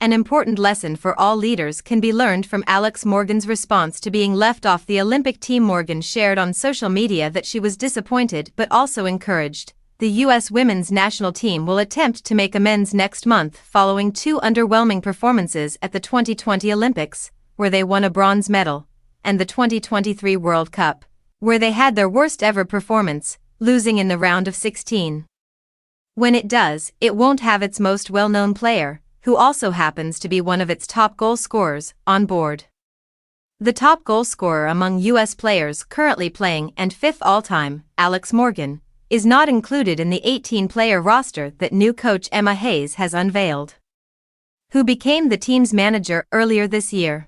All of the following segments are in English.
An important lesson for all leaders can be learned from Alex Morgan's response to being left off the Olympic team. Morgan shared on social media that she was disappointed but also encouraged. The U.S. women's national team will attempt to make amends next month following 2 underwhelming performances at the 2020 Olympics, where they won a bronze medal, and the 2023 World Cup, where they had their worst ever performance, losing in the round of 16. When it does, it won't have its most well-known player, who also happens to be one of its top goal scorers, on board. The top goal scorer among U.S. players currently playing and 5th all-time, Alex Morgan, is not included in the 18-player roster that new coach Emma Hayes has unveiled, who became the team's manager earlier this year.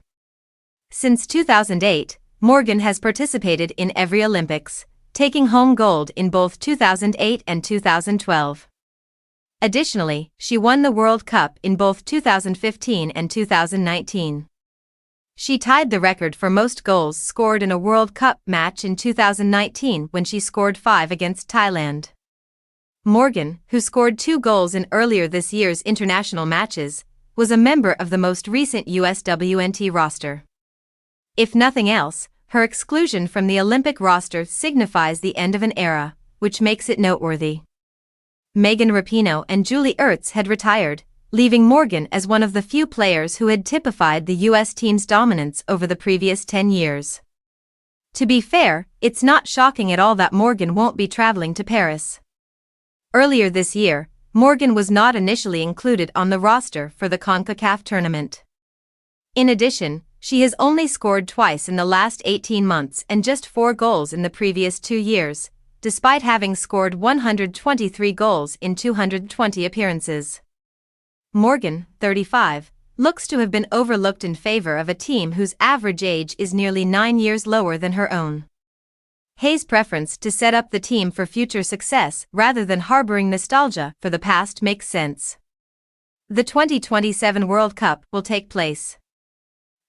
Since 2008, Morgan has participated in every Olympics, taking home gold in both 2008 and 2012. Additionally, she won the World Cup in both 2015 and 2019. She tied the record for most goals scored in a World Cup match in 2019 when she scored 5 against Thailand. Morgan, who scored 2 goals in earlier this year's international matches, was a member of the most recent USWNT roster. If nothing else, her exclusion from the Olympic roster signifies the end of an era, which makes it noteworthy. Megan Rapinoe and Julie Ertz had retired, leaving Morgan as one of the few players who had typified the U.S. team's dominance over the previous 10 years. To be fair, it's not shocking at all that Morgan won't be traveling to Paris. Earlier this year, Morgan was not initially included on the roster for the CONCACAF tournament. In addition, she has only scored twice in the last 18 months and just 4 goals in the previous 2 years, despite having scored 123 goals in 220 appearances. Morgan, 35, looks to have been overlooked in favor of a team whose average age is nearly 9 years lower than her own. Hayes' preference to set up the team for future success rather than harboring nostalgia for the past makes sense. The 2027 World Cup will take place.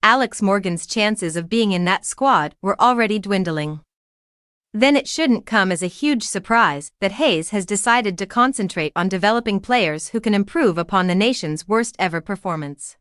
Alex Morgan's chances of being in that squad were already dwindling. Then it shouldn't come as a huge surprise that Hayes has decided to concentrate on developing players who can improve upon the nation's worst ever performance.